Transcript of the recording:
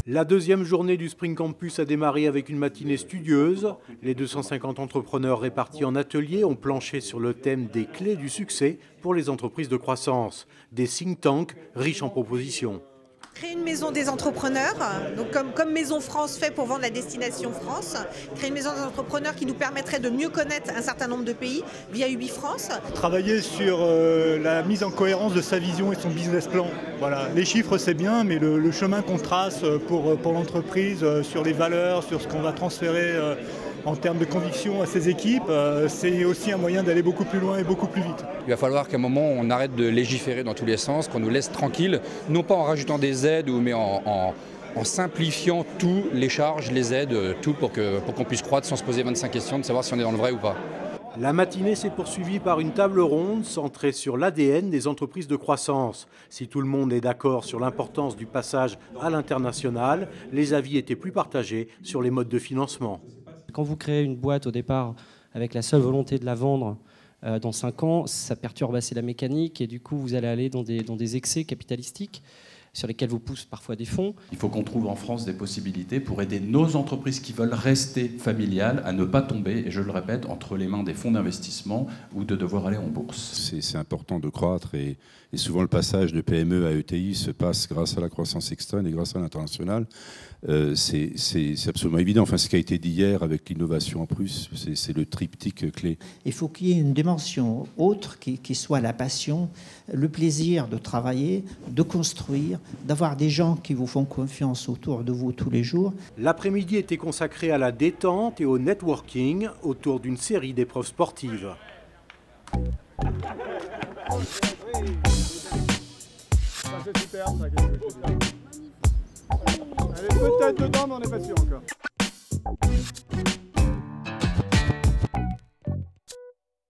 La deuxième journée du Spring Campus a démarré avec une matinée studieuse. Les 250 entrepreneurs répartis en ateliers ont planché sur le thème des clés du succès pour les entreprises de croissance. Des think tanks riches en propositions. Créer une maison des entrepreneurs, donc comme Maison France fait pour vendre la destination France, créer une maison des entrepreneurs qui nous permettrait de mieux connaître un certain nombre de pays via UbiFrance. Travailler sur la mise en cohérence de sa vision et son business plan. Voilà. Les chiffres c'est bien, mais le chemin qu'on trace pour l'entreprise, sur les valeurs, sur ce qu'on va transférer en termes de conviction à ses équipes, c'est aussi un moyen d'aller beaucoup plus loin et beaucoup plus vite. Il va falloir qu'à un moment on arrête de légiférer dans tous les sens, qu'on nous laisse tranquilles, non pas en rajoutant des aides, mais en simplifiant tout, les charges, les aides, tout pour qu'on puisse croître sans se poser 25 questions de savoir si on est dans le vrai ou pas. La matinée s'est poursuivie par une table ronde centrée sur l'ADN des entreprises de croissance. Si tout le monde est d'accord sur l'importance du passage à l'international, les avis étaient plus partagés sur les modes de financement. Quand vous créez une boîte au départ avec la seule volonté de la vendre dans 5 ans, ça perturbe assez la mécanique et du coup vous allez aller dans des excès capitalistiques sur lesquels vous poussent parfois des fonds. Il faut qu'on trouve en France des possibilités pour aider nos entreprises qui veulent rester familiales à ne pas tomber, et je le répète, entre les mains des fonds d'investissement ou de devoir aller en bourse. C'est important de croître et souvent le passage de PME à ETI se passe grâce à la croissance externe et grâce à l'international. C'est absolument évident. Enfin, ce qui a été dit hier avec l'innovation en plus, c'est le triptyque clé. Il faut qu'il y ait une dimension autre qui soit la passion, le plaisir de travailler, de construire, d'avoir des gens qui vous font confiance autour de vous tous les jours. L'après-midi était consacré à la détente et au networking autour d'une série d'épreuves sportives. C'est super ça, qu'est-ce que je veux dire. Elle est peut-être dedans, mais on n'est pas sûr encore.